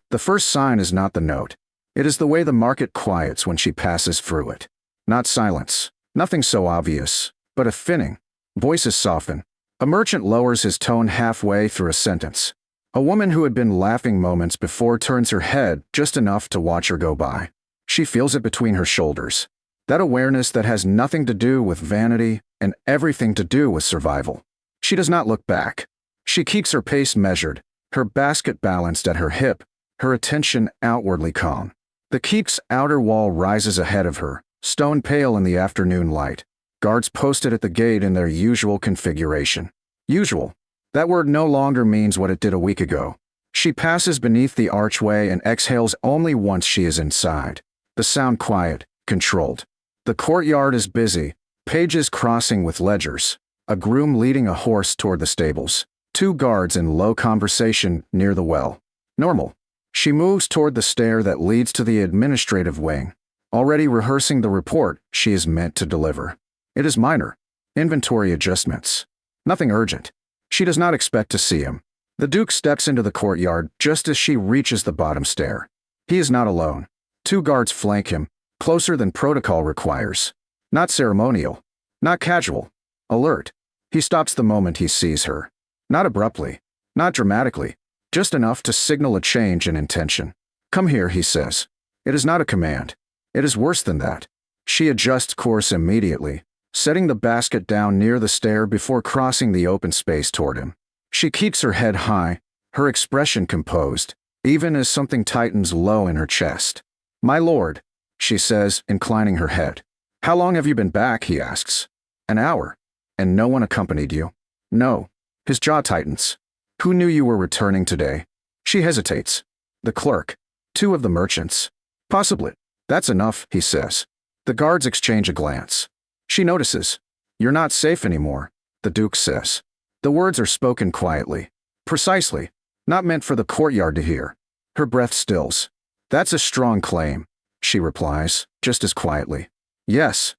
The first sign is not the note. It is the way the market quiets when she passes through it. Not silence. Nothing so obvious, but a thinning. Voices soften. A merchant lowers his tone halfway through a sentence. A woman who had been laughing moments before turns her head just enough to watch her go by. She feels it between her shoulders. That awareness that has nothing to do with vanity and everything to do with survival. She does not look back. She keeps her pace measured, her basket balanced at her hip, her attention outwardly calm. The keep's outer wall rises ahead of her, stone pale in the afternoon light. Guards posted at the gate in their usual configuration. Usual. That word no longer means what it did a week ago. She passes beneath the archway and exhales only once she is inside. The sound quiet, controlled. The courtyard is busy, pages crossing with ledgers, a groom leading a horse toward the stables, 2 guards in low conversation near the well. Normal. She moves toward the stair that leads to the administrative wing, already rehearsing the report she is meant to deliver. It is minor. Inventory adjustments. Nothing urgent. She does not expect to see him. The Duke steps into the courtyard just as she reaches the bottom stair. He is not alone. 2 guards flank him, closer than protocol requires. Not ceremonial. Not casual. Alert. He stops the moment he sees her. Not abruptly. Not dramatically. Just enough to signal a change in intention. Come here, he says. It is not a command. It is worse than that. She adjusts course immediately, setting the basket down near the stair before crossing the open space toward him. She keeps her head high, her expression composed, even as something tightens low in her chest. My lord, she says, inclining her head. How long have you been back, he asks. An hour. And no one accompanied you? No. His jaw tightens. Who knew you were returning today? She hesitates. The clerk. 2 of the merchants. Possibly. That's enough, he says. The guards exchange a glance. She notices. You're not safe anymore, the Duke says. The words are spoken quietly. Precisely. Not meant for the courtyard to hear. Her breath stills. That's a strong claim, she replies, just as quietly. Yes.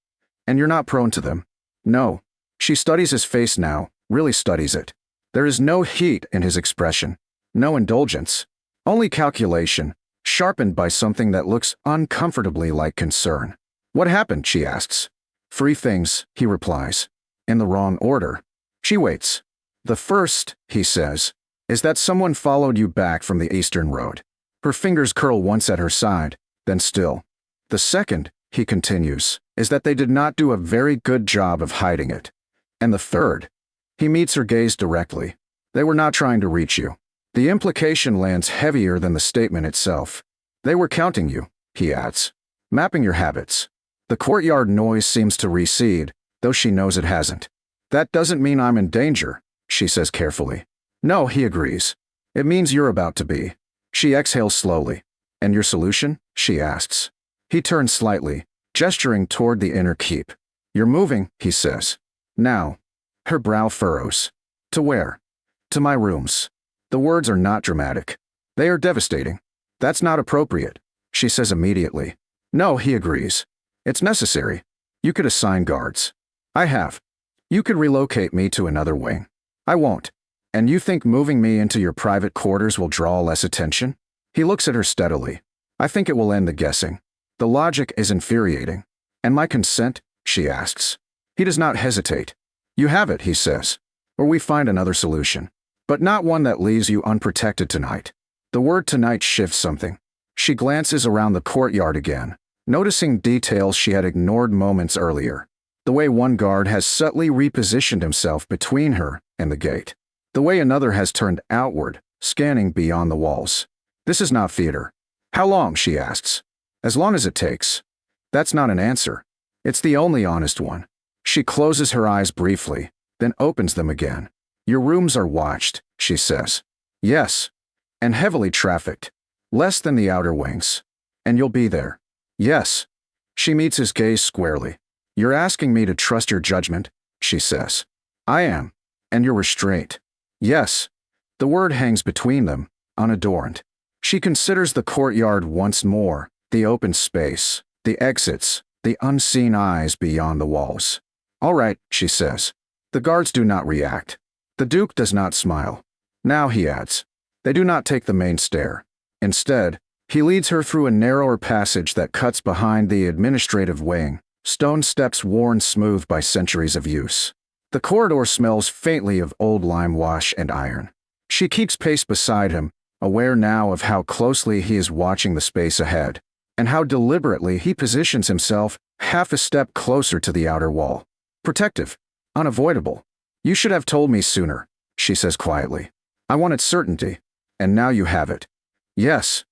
And you're not prone to them. No. She studies his face now, really studies it. There is no heat in his expression. No indulgence. Only calculation, sharpened by something that looks uncomfortably like concern. What happened, she asks. 3 things, he replies. In the wrong order. She waits. The first, he says, is that someone followed you back from the Eastern Road. Her fingers curl once at her side, then still. The second, he continues, is that they did not do a very good job of hiding it. And the third, he meets her gaze directly. They were not trying to reach you. The implication lands heavier than the statement itself. They were counting you, he adds. Mapping your habits. The courtyard noise seems to recede, though she knows it hasn't. That doesn't mean I'm in danger, she says carefully. No, he agrees. It means you're about to be. She exhales slowly. And your solution? She asks. He turns slightly, gesturing toward the inner keep. You're moving, he says. Now. Her brow furrows. To where? To my rooms. The words are not dramatic. They are devastating. That's not appropriate, she says immediately. No, he agrees. It's necessary. You could assign guards. I have. You could relocate me to another wing. I won't. And you think moving me into your private quarters will draw less attention? He looks at her steadily. I think it will end the guessing. The logic is infuriating. And my consent? She asks. He does not hesitate. You have it, he says. Or we find another solution. But not one that leaves you unprotected tonight. The word tonight shifts something. She glances around the courtyard again, noticing details she had ignored moments earlier. The way one guard has subtly repositioned himself between her and the gate. The way another has turned outward, scanning beyond the walls. This is not theater. How long, she asks. As long as it takes. That's not an answer. It's the only honest one. She closes her eyes briefly, then opens them again. Your rooms are watched, she says. Yes. And heavily trafficked. Less than the outer wings. And you'll be there. Yes. She meets his gaze squarely. You're asking me to trust your judgment, she says. I am. And your restraint. Yes. The word hangs between them, unadorned. She considers the courtyard once more, the open space, the exits, the unseen eyes beyond the walls. All right, she says. The guards do not react. The Duke does not smile. Now, he adds, they do not take the main stair. Instead, he leads her through a narrower passage that cuts behind the administrative wing, stone steps worn smooth by centuries of use. The corridor smells faintly of old lime wash and iron. She keeps pace beside him, aware now of how closely he is watching the space ahead, and how deliberately he positions himself half a step closer to the outer wall. Protective. Unavoidable. You should have told me sooner, she says quietly. I wanted certainty, and now you have it. Yes.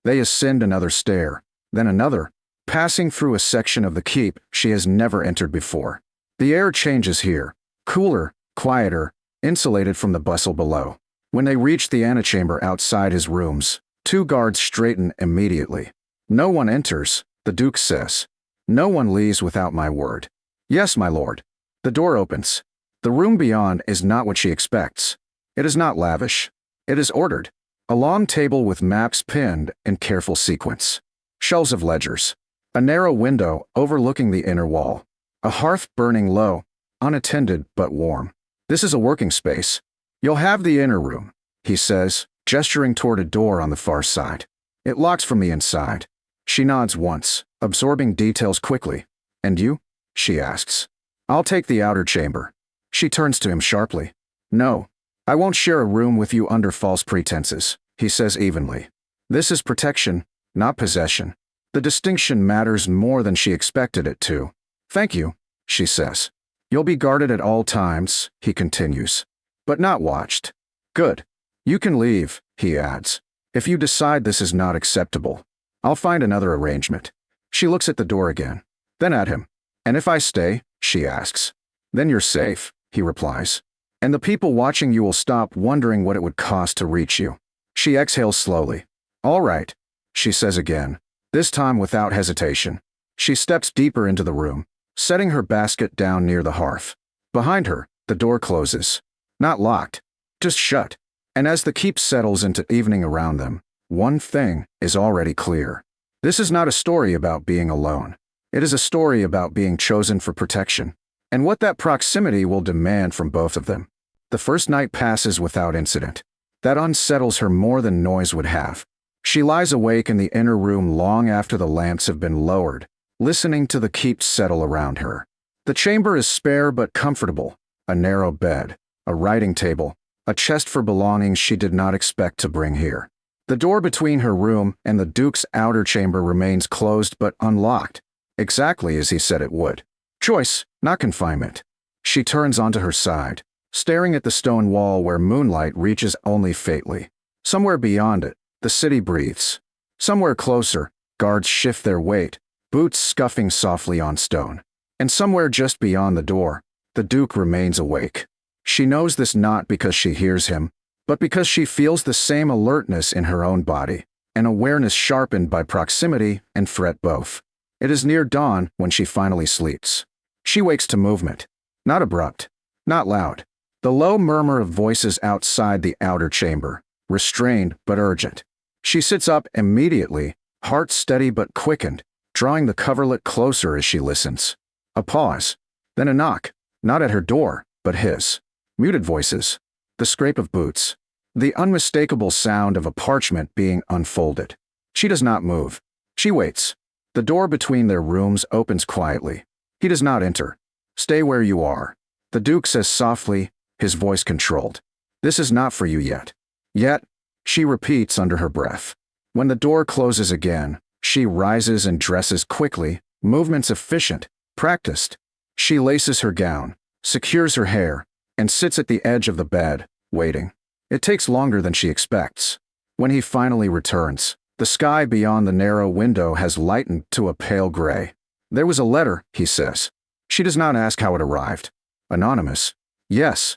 They ascend another stair, then another, passing through a section of the keep she has never entered before. The air changes here, cooler, quieter, insulated from the bustle below. When they reach the antechamber outside his rooms, 2 guards straighten immediately. No one enters, the Duke says. No one leaves without my word. Yes, my lord. The door opens. The room beyond is not what she expects. It is not lavish. It is ordered. A long table with maps pinned in careful sequence. Shelves of ledgers. A narrow window overlooking the inner wall. A hearth burning low, unattended but warm. This is a working space. You'll have the inner room, he says, gesturing toward a door on the far side. It locks from the inside. She nods once, absorbing details quickly. And you? She asks. I'll take the outer chamber. She turns to him sharply. No, I won't share a room with you under false pretenses, he says evenly. This is protection, not possession. The distinction matters more than she expected it to. Thank you, she says. You'll be guarded at all times, he continues. But not watched. Good. You can leave, he adds. If you decide this is not acceptable, I'll find another arrangement. She looks at the door again, then at him. And if I stay, she asks. Then you're safe, he replies. And the people watching you will stop wondering what it would cost to reach you. She exhales slowly. All right, she says again, this time without hesitation. She steps deeper into the room, setting her basket down near the hearth. Behind her, the door closes. Not locked, just shut. And as the keep settles into evening around them, one thing is already clear. This is not a story about being alone. It is a story about being chosen for protection, and what that proximity will demand from both of them. The first night passes without incident. That unsettles her more than noise would have. She lies awake in the inner room long after the lamps have been lowered, listening to the keep settle around her. The chamber is spare but comfortable. A narrow bed, a writing table, a chest for belongings she did not expect to bring here. The door between her room and the Duke's outer chamber remains closed but unlocked, exactly as he said it would. Choice, not confinement. She turns onto her side, staring at the stone wall where moonlight reaches only faintly. Somewhere beyond it, the city breathes. Somewhere closer, guards shift their weight, boots scuffing softly on stone. And somewhere just beyond the door, the Duke remains awake. She knows this not because she hears him, but because she feels the same alertness in her own body, an awareness sharpened by proximity and threat both. It is near dawn when she finally sleeps. She wakes to movement. Not abrupt, not loud. The low murmur of voices outside the outer chamber, restrained but urgent. She sits up immediately, heart steady but quickened, drawing the coverlet closer as she listens. A pause, then a knock, not at her door, but his. Muted voices, the scrape of boots, the unmistakable sound of a parchment being unfolded. She does not move. She waits. The door between their rooms opens quietly. He does not enter. Stay where you are. The Duke says softly, his voice controlled. This is not for you yet. Yet, she repeats under her breath. When the door closes again, she rises and dresses quickly, movements efficient, practiced. She laces her gown, secures her hair, and sits at the edge of the bed, waiting. It takes longer than she expects. When he finally returns, the sky beyond the narrow window has lightened to a pale gray. There was a letter, he says. She does not ask how it arrived. Anonymous. Yes.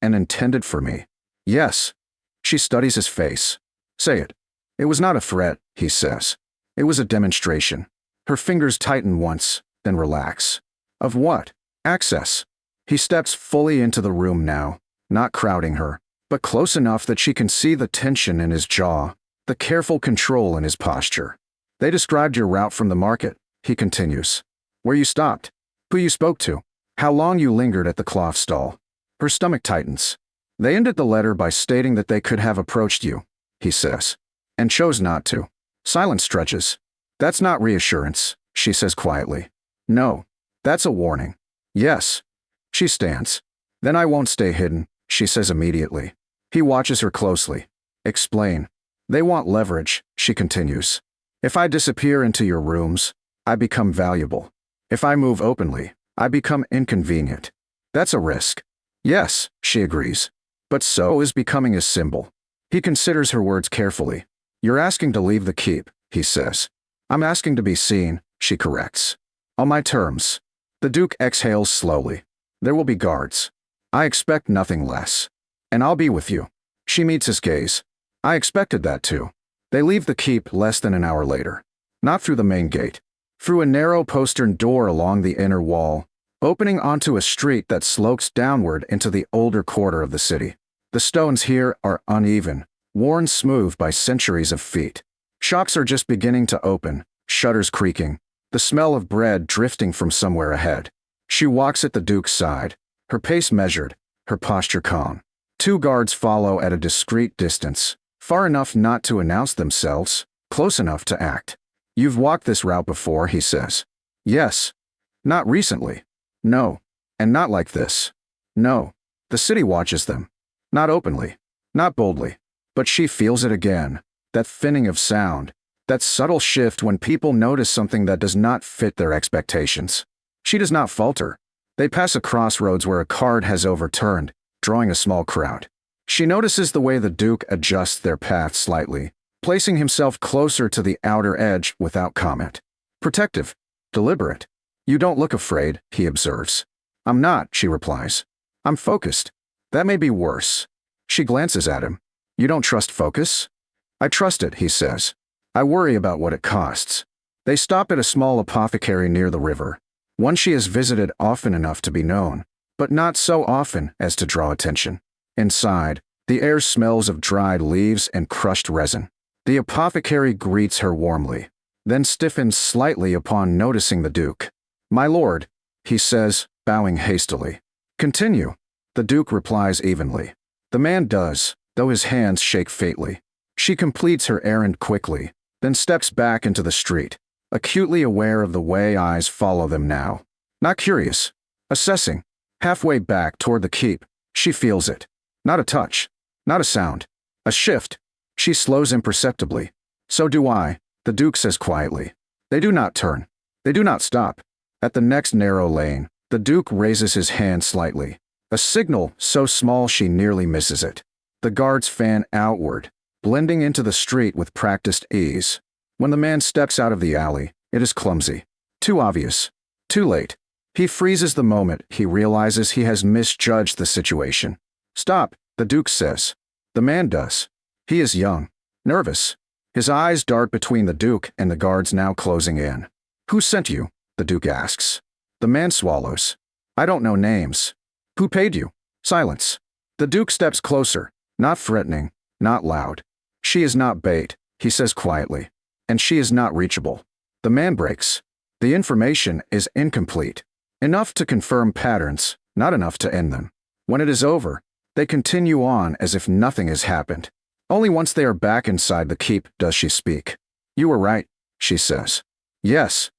And intended for me. Yes. She studies his face. Say it. It was not a threat, he says. It was a demonstration. Her fingers tighten once, then relax. Of what? Access. He steps fully into the room now, not crowding her, but close enough that she can see the tension in his jaw, the careful control in his posture. They described your route from the market, he continues. Where you stopped, who you spoke to, how long you lingered at the cloth stall. Her stomach tightens. They ended the letter by stating that they could have approached you, he says. and chose not to. Silence stretches. That's not reassurance, she says quietly. No, that's a warning. Yes. She stands. Then I won't stay hidden, she says immediately. He watches her closely. Explain. They want leverage, she continues. If I disappear into your rooms, I become valuable. If I move openly, I become inconvenient. That's a risk. Yes, she agrees. But so is becoming a symbol. He considers her words carefully. You're asking to leave the keep, he says. I'm asking to be seen, she corrects. On my terms. The Duke exhales slowly. There will be guards. I expect nothing less. And I'll be with you. She meets his gaze. I expected that too. They leave the keep less than an hour later. Not through the main gate. Through a narrow postern door along the inner wall, opening onto a street that slopes downward into the older quarter of the city. The stones here are uneven, worn smooth by centuries of feet. Shops are just beginning to open, shutters creaking, the smell of bread drifting from somewhere ahead. She walks at the Duke's side, her pace measured, her posture calm. Two guards follow at a discreet distance, far enough not to announce themselves, close enough to act. You've walked this route before, he says. Yes. Not recently. No. And not like this. No. The city watches them. Not openly. Not boldly. But she feels it again. That thinning of sound. That subtle shift when people notice something that does not fit their expectations. She does not falter. They pass a crossroads where a cart has overturned, drawing a small crowd. She notices the way the Duke adjusts their path slightly, placing himself closer to the outer edge without comment. Protective. Deliberate. You don't look afraid, he observes. I'm not, she replies. I'm focused. That may be worse. She glances at him. You don't trust focus? I trust it, he says. I worry about what it costs. They stop at a small apothecary near the river, one she has visited often enough to be known, but not so often as to draw attention. Inside, the air smells of dried leaves and crushed resin. The apothecary greets her warmly, then stiffens slightly upon noticing the Duke. My lord, he says, bowing hastily. Continue. The Duke replies evenly. The man does, though his hands shake faintly. She completes her errand quickly, then steps back into the street, acutely aware of the way eyes follow them now. Not curious. Assessing. Halfway back toward the keep, she feels it. Not a touch. Not a sound. A shift. She slows imperceptibly. So do I, the Duke says quietly. They do not turn. They do not stop. At the next narrow lane, the Duke raises his hand slightly. A signal so small she nearly misses it. The guards fan outward, blending into the street with practiced ease. When the man steps out of the alley, it is clumsy. Too obvious. Too late. He freezes the moment he realizes he has misjudged the situation. Stop, the Duke says. The man does. He is young, nervous. His eyes dart between the Duke and the guards now closing in. Who sent you? The Duke asks. The man swallows. I don't know names. Who paid you? Silence. The Duke steps closer, not threatening, not loud. She is not bait, he says quietly. And she is not reachable. The man breaks. The information is incomplete. Enough to confirm patterns, not enough to end them. When it is over, they continue on as if nothing has happened. Only once they are back inside the keep does she speak. You were right, she says. Yes.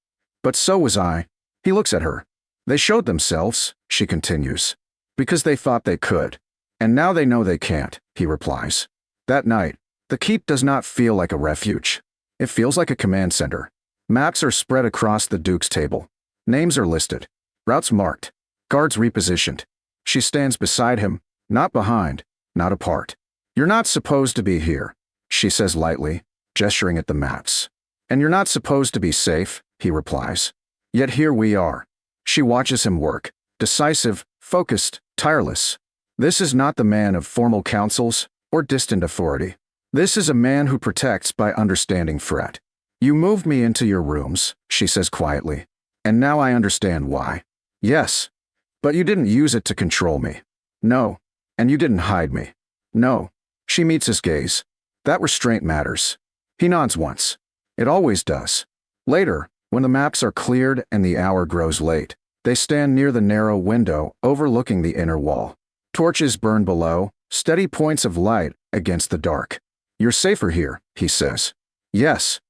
But so was I. He looks at her. They showed themselves, she continues. Because they thought they could. And now they know they can't, he replies. That night, the keep does not feel like a refuge. It feels like a command center. Maps are spread across the Duke's table. Names are listed. Routes marked. Guards repositioned. She stands beside him, not behind, not apart. You're not supposed to be here, she says lightly, gesturing at the maps. And you're not supposed to be safe, he replies. Yet here we are. She watches him work, decisive, focused, tireless. This is not the man of formal counsels or distant authority. This is a man who protects by understanding threat. You moved me into your rooms, she says quietly. And now I understand why. Yes. But you didn't use it to control me. No. And you didn't hide me. No. She meets his gaze. That restraint matters. He nods once. It always does. Later, when the maps are cleared and the hour grows late, they stand near the narrow window overlooking the inner wall. Torches burn below, steady points of light against the dark. You're safer here, he says. Yes.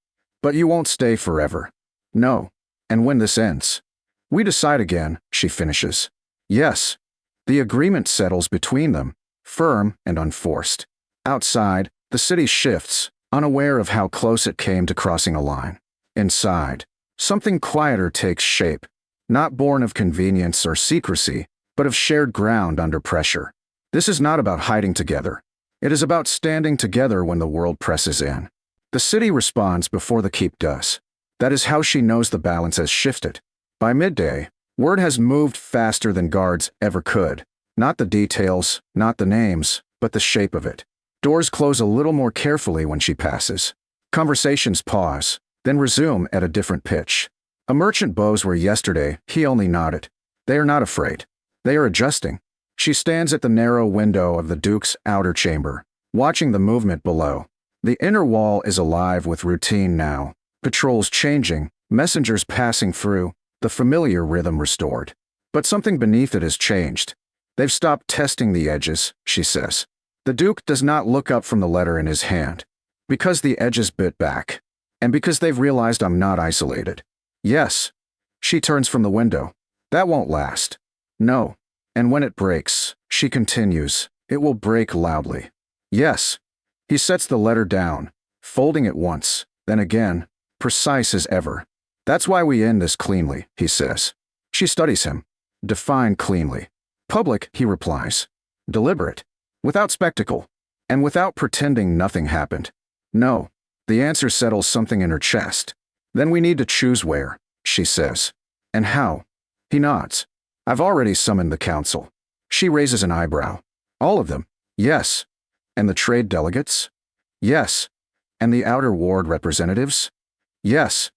But you won't stay forever. No. And when this ends, we decide again, she finishes. Yes. The agreement settles between them, firm and unforced. Outside, the city shifts, unaware of how close it came to crossing a line. Inside, something quieter takes shape, not born of convenience or secrecy, but of shared ground under pressure. This is not about hiding together. It is about standing together when the world presses in. The city responds before the keep does. That is how she knows the balance has shifted. By midday, word has moved faster than guards ever could. Not the details, not the names, but the shape of it. Doors close a little more carefully when she passes. Conversations pause, then resume at a different pitch. A merchant bows where yesterday he only nodded. They are not afraid. They are adjusting. She stands at the narrow window of the Duke's outer chamber, watching the movement below. The inner wall is alive with routine now. Patrols changing, messengers passing through, the familiar rhythm restored. But something beneath it has changed. They've stopped testing the edges, she says. The Duke does not look up from the letter in his hand. Because the edges bit back. And because they've realized I'm not isolated. Yes. She turns from the window. That won't last. No. And when it breaks, she continues, it will break loudly. Yes. He sets the letter down, folding it once, then again, precise as ever. That's why we end this cleanly, he says. She studies him. Define cleanly. Public, he replies. Deliberate. Without spectacle. And without pretending nothing happened. No. The answer settles something in her chest. Then we need to choose where, she says. And how? He nods. I've already summoned the council. She raises an eyebrow. All of them? Yes. And the trade delegates? Yes. And the outer ward representatives? Yes.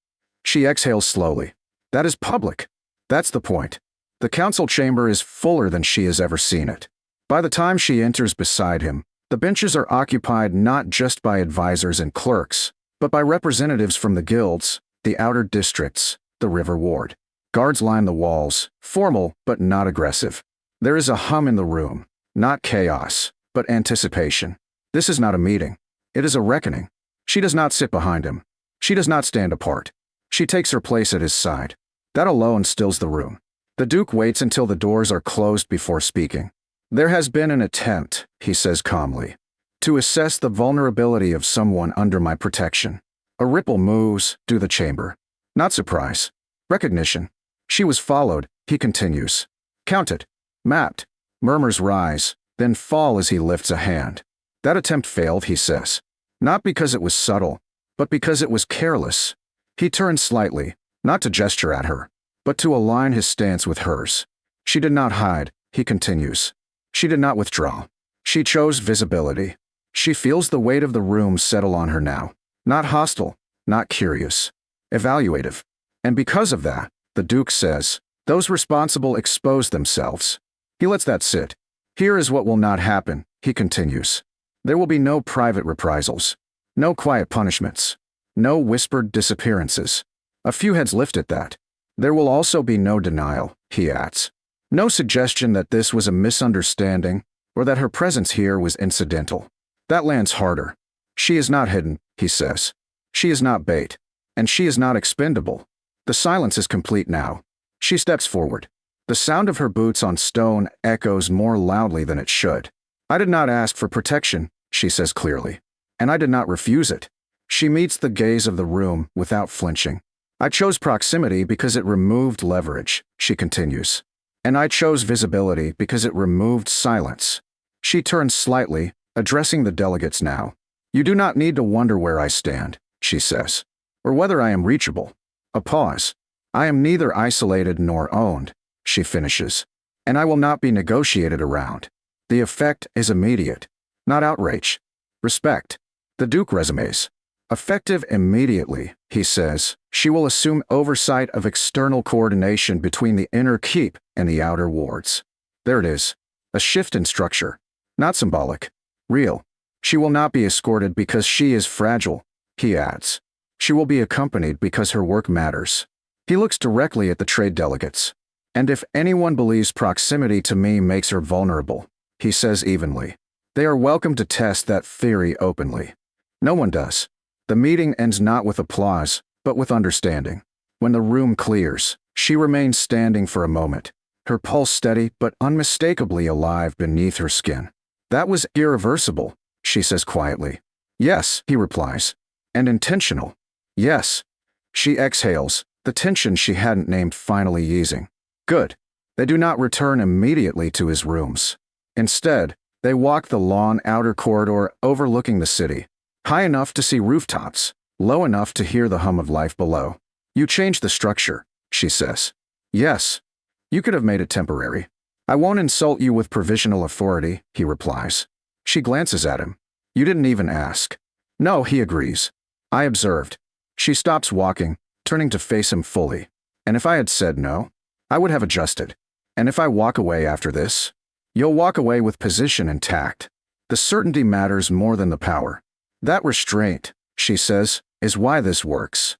She exhales slowly. That is public. That's the point. The council chamber is fuller than she has ever seen it. By the time she enters beside him, the benches are occupied not just by advisors and clerks, but by representatives from the guilds, the outer districts, the river ward. Guards line the walls, formal but not aggressive. There is a hum in the room, not chaos, but anticipation. This is not a meeting. It is a reckoning. She does not sit behind him. She does not stand apart. She takes her place at his side. That alone stills the room. The Duke waits until the doors are closed before speaking. There has been an attempt, he says calmly, to assess the vulnerability of someone under my protection. A ripple moves through the chamber. Not surprise. Recognition. She was followed, he continues. Counted. Mapped. Murmurs rise, then fall as he lifts a hand. That attempt failed, he says. Not because it was subtle, but because it was careless. He turns slightly, not to gesture at her, but to align his stance with hers. She did not hide, he continues. She did not withdraw. She chose visibility. She feels the weight of the room settle on her now. Not hostile, not curious. Evaluative. And because of that, the Duke says, those responsible expose themselves. He lets that sit. Here is what will not happen, he continues. There will be no private reprisals. No quiet punishments. No whispered disappearances. A few heads lift at that. There will also be no denial, he adds. No suggestion that this was a misunderstanding or that her presence here was incidental. That lands harder. She is not hidden, he says. She is not bait. And she is not expendable. The silence is complete now. She steps forward. The sound of her boots on stone echoes more loudly than it should. I did not ask for protection, she says clearly. And I did not refuse it. She meets the gaze of the room without flinching. I chose proximity because it removed leverage, she continues. And I chose visibility because it removed silence. She turns slightly, addressing the delegates now. You do not need to wonder where I stand, she says, or whether I am reachable. A pause. I am neither isolated nor owned, she finishes, and I will not be negotiated around. The effect is immediate, not outrage. Respect. The Duke resumes. Effective immediately, he says, she will assume oversight of external coordination between the inner keep and the outer wards. There it is. A shift in structure. Not symbolic. Real. She will not be escorted because she is fragile, he adds. She will be accompanied because her work matters. He looks directly at the trade delegates. And if anyone believes proximity to me makes her vulnerable, he says evenly, they are welcome to test that theory openly. No one does. The meeting ends not with applause, but with understanding. When the room clears, she remains standing for a moment, her pulse steady but unmistakably alive beneath her skin. That was irreversible, she says quietly. Yes, he replies. And intentional. Yes. She exhales, the tension she hadn't named finally easing. Good. They do not return immediately to his rooms. Instead, they walk the long outer corridor overlooking the city, high enough to see rooftops, low enough to hear the hum of life below. You changed the structure, she says. Yes. You could have made it temporary. I won't insult you with provisional authority, he replies. She glances at him. You didn't even ask. No, he agrees. I observed. She stops walking, turning to face him fully. And if I had said no, I would have adjusted. And if I walk away after this, you'll walk away with position intact. The certainty matters more than the power. That restraint, she says, is why this works.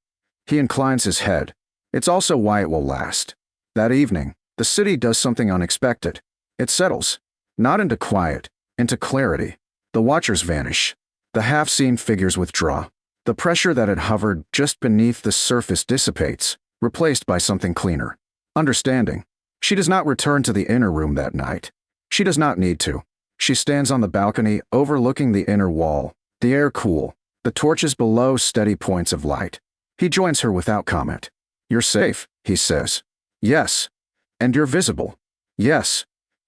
He inclines his head. It's also why it will last. That evening, the city does something unexpected. It settles. Not into quiet, into clarity. The watchers vanish. The half-seen figures withdraw. The pressure that had hovered just beneath the surface dissipates, replaced by something cleaner. Understanding. She does not return to the inner room that night. She does not need to. She stands on the balcony overlooking the inner wall, the air cool, the torches below steady points of light. He joins her without comment. You're safe, he says. Yes. And you're visible. Yes.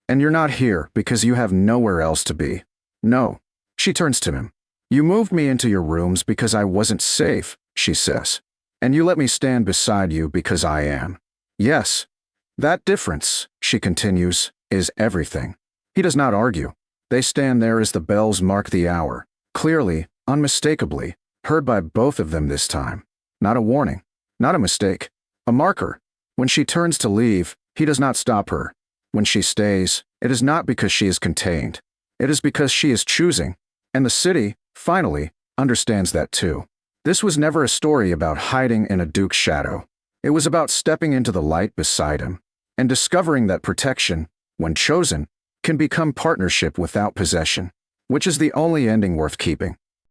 And you're not here because you have nowhere else to be. No. She turns to him. You moved me into your rooms because I wasn't safe, she says. And you let me stand beside you because I am. Yes. That difference, she continues, is everything. He does not argue. They stand there as the bells mark the hour, clearly, unmistakably, heard by both of them this time. Not a warning, not a mistake, a marker. When she turns to leave, he does not stop her. When she stays, it is not because she is contained. It is because she is choosing, and the city, finally, understands that too. This was never a story about hiding in a duke's shadow. It was about stepping into the light beside him, and discovering that protection, when chosen, can become partnership without possession, which is the only ending worth keeping.